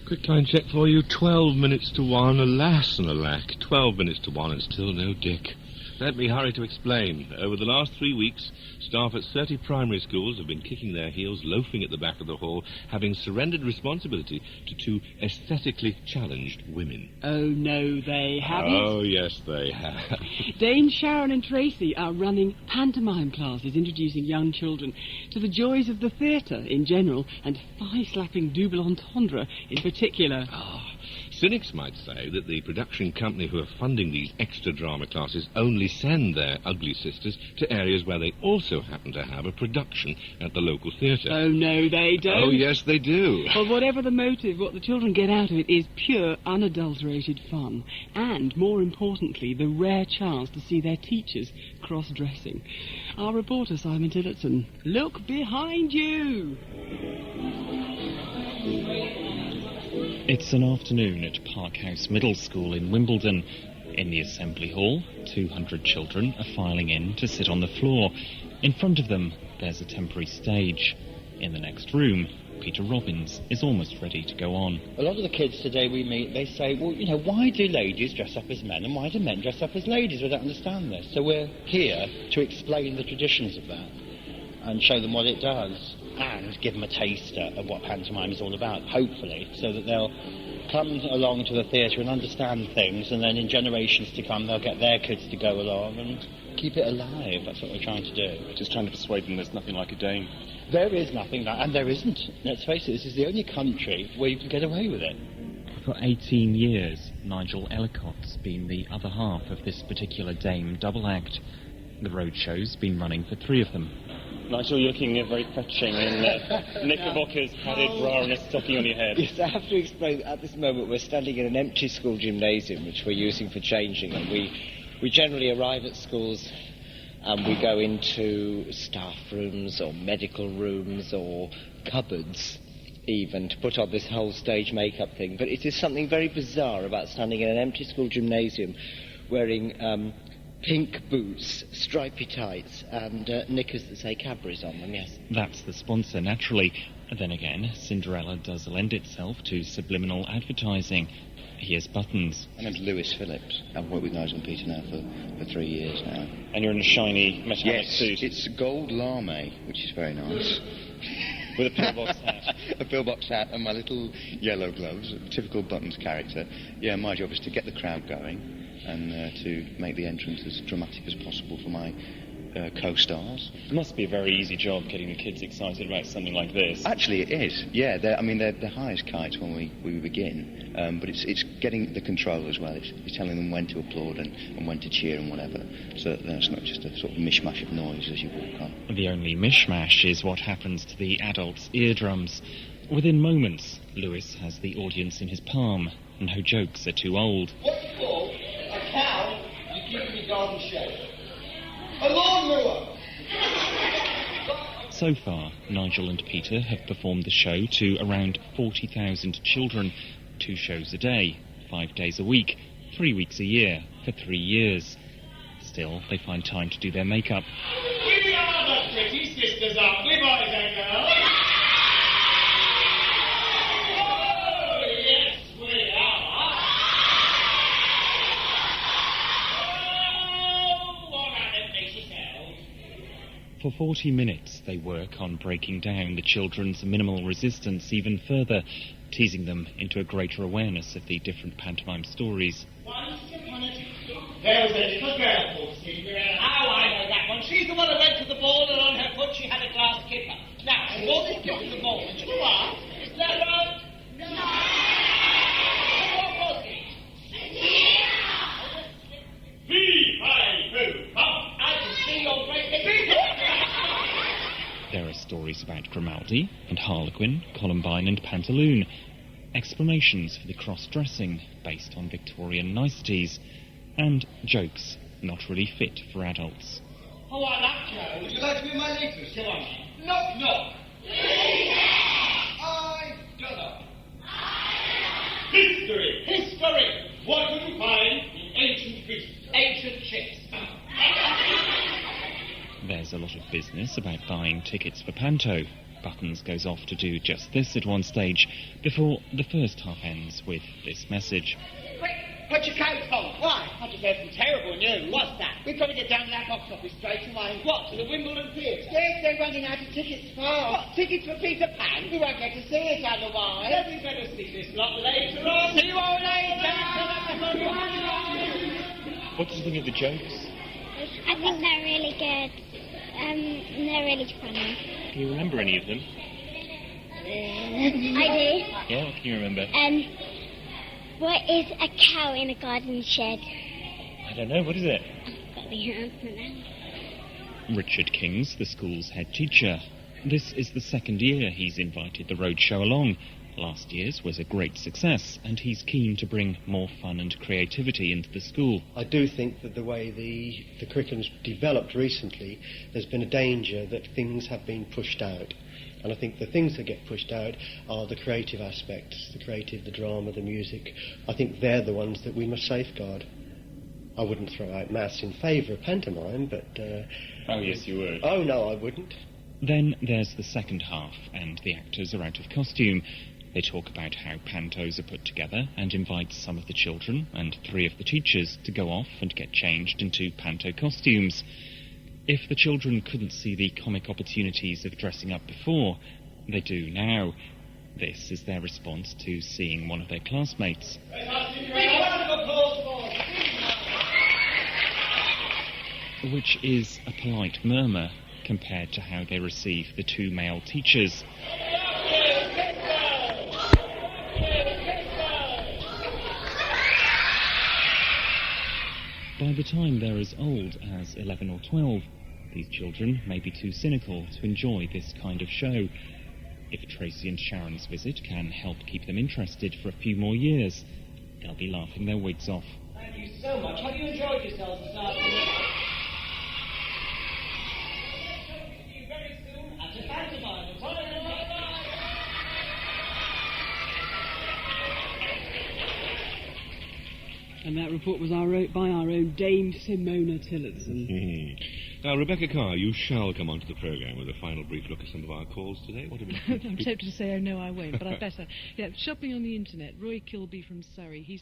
Quick time check for you. 12 minutes to 1. Alas and alack. 12 minutes to 1 and still no Dick. Let me hurry to explain. Over the last 3 weeks, staff at 30 primary schools have been kicking their heels, loafing at the back of the hall, having surrendered responsibility to 2 aesthetically challenged women. Oh, no, they haven't. Oh, yes, they have. Dame Sharon and Tracy are running pantomime classes, introducing young children to the joys of the theatre in general, and thigh-slapping double entendre in particular. Cynics might say that the production company who are funding these extra drama classes only send their ugly sisters to areas where they also happen to have a production at the local theatre. Oh, no, they don't. Oh, yes, they do. Well, whatever the motive, what the children get out of it is pure, unadulterated fun. And, more importantly, the rare chance to see their teachers cross-dressing. Our reporter, Simon Tillotson, look behind you! It's an afternoon at Park House Middle School in Wimbledon. In the assembly hall, 200 children are filing in to sit on the floor. In front of them, there's a temporary stage. In the next room, Peter Robbins is almost ready to go on. A lot of the kids today we meet, they say, well, you know, why do ladies dress up as men and why do men dress up as ladies? We don't understand this. So we're here to explain the traditions of that and show them what it does and give them a taster of what pantomime is all about, hopefully, so that they'll come along to the theatre and understand things, and then in generations to come they'll get their kids to go along and keep it alive. That's what we're trying to do. Just trying to persuade them there's nothing like a dame. There is nothing like, and there isn't. Let's face it, this is the only country where you can get away with it. For 18 years, Nigel Ellicott's been the other half of this particular dame double act. The roadshow's been running for 3 of them. Nigel, you're looking very fetching in knickerbockers, padded bra and a stocking on your head. Yes, I have to explain, at this moment we're standing in an empty school gymnasium which we're using for changing, and we generally arrive at schools and we go into staff rooms or medical rooms or cupboards even to put on this whole stage makeup thing. But it is something very bizarre about standing in an empty school gymnasium wearing pink boots, stripy tights, and knickers that say Cadbury's on them, yes. That's the sponsor, naturally. Then again, Cinderella does lend itself to subliminal advertising. Here's Buttons. My name's Lewis Phillips. I've worked with Nigel and Peter now for 3 years now. And you're in a shiny metallic suit. It's gold lame, which is very nice. With a pillbox hat. A pillbox hat and my little yellow gloves, a typical Buttons character. Yeah, my job is to get the crowd going and to make the entrance as dramatic as possible for my co-stars. It must be a very easy job getting the kids excited about something like this. Actually, it is. Yeah, they're high as kites when we begin, but it's getting the control as well. It's telling them when to applaud and when to cheer and whatever, so that it's not just a sort of mishmash of noise as you walk on. The only mishmash is what happens to the adults' eardrums. Within moments, Lewis has the audience in his palm, and no jokes are too old. What's it called? A cow you keep in your garden shed. A lawnmower! So far, Nigel and Peter have performed the show to around 40,000 children. 2 shows a day, 5 days a week, 3 weeks a year, for 3 years. Still, they find time to do their makeup. We are the pretty sisters, aren't we, boys and girls? Oh, yes, we are. For 40 minutes, they work on breaking down the children's minimal resistance even further, teasing them into a greater awareness of the different pantomime stories. Once upon a time, there was a little girl called Cinderella. Oh, I know that one. She's the one who went to the ball and on her foot she had a glass kipper. Now, she wasn't given the ball. She was. Is that right? No. What was it? Fee-fi-foo. Come, I can see your great big. There are stories about Grimaldi and Harlequin, Columbine and Pantaloon, explanations for the cross-dressing based on Victorian niceties, and jokes not really fit for adults. Oh, I like Joe. Would you like to be my latest? Come on. Knock, knock. I don't know. History. History. What would you find in ancient Greece? Ancient ships. There's a lot lot of business about buying tickets for Panto. Buttons goes off to do just this at one stage, before the first half ends with this message. Quick, put your coat on. Why? I just heard some terrible news. What's that? We've got to get down to that box office straight away. What, to the Wimbledon Theatre? Yes, they're running out of tickets fast. What, tickets for Peter Pan? We won't get to see it otherwise. Then we better see this lot later on. See you all later! What did you think of the jokes? I think they're really good. They're really funny. Can you remember any of them? I Yeah, what can you remember? do. What is a cow in a garden shed? I don't know, what is it? I've got the answer now. Richard King's the school's head teacher. This is the second year he's invited the roadshow along. Last year's was a great success, and he's keen to bring more fun and creativity into the school. I do think that the way the curriculum's developed recently, there's been a danger that things have been pushed out. And I think the things that get pushed out are the creative aspects, the drama, the music. I think they're the ones that we must safeguard. I wouldn't throw out maths in favour of pantomime, but... Oh, yes, you would. Oh, no, I wouldn't. Then there's the second half, and the actors are out of costume. They talk about how pantos are put together and invite some of the children and 3 of the teachers to go off and get changed into panto costumes. If the children couldn't see the comic opportunities of dressing up before, they do now. This is their response to seeing one of their classmates. Which is a polite murmur compared to how they receive the 2 male teachers. By the time they're as old as 11 or 12, these children may be too cynical to enjoy this kind of show. If Tracy and Sharon's visit can help keep them interested for a few more years, they'll be laughing their wigs off. Thank you so much. Have you enjoyed yourselves this afternoon? See you very soon at the Pantomime. And that report was by our own Dame Simona Tillotson. Now, Rebecca Carr, you shall come onto the programme with a final brief look at some of our calls today. What have you... I'm tempted to say, oh no, I won't, but I better. Yeah, shopping on the internet. Roy Kilby from Surrey. He's...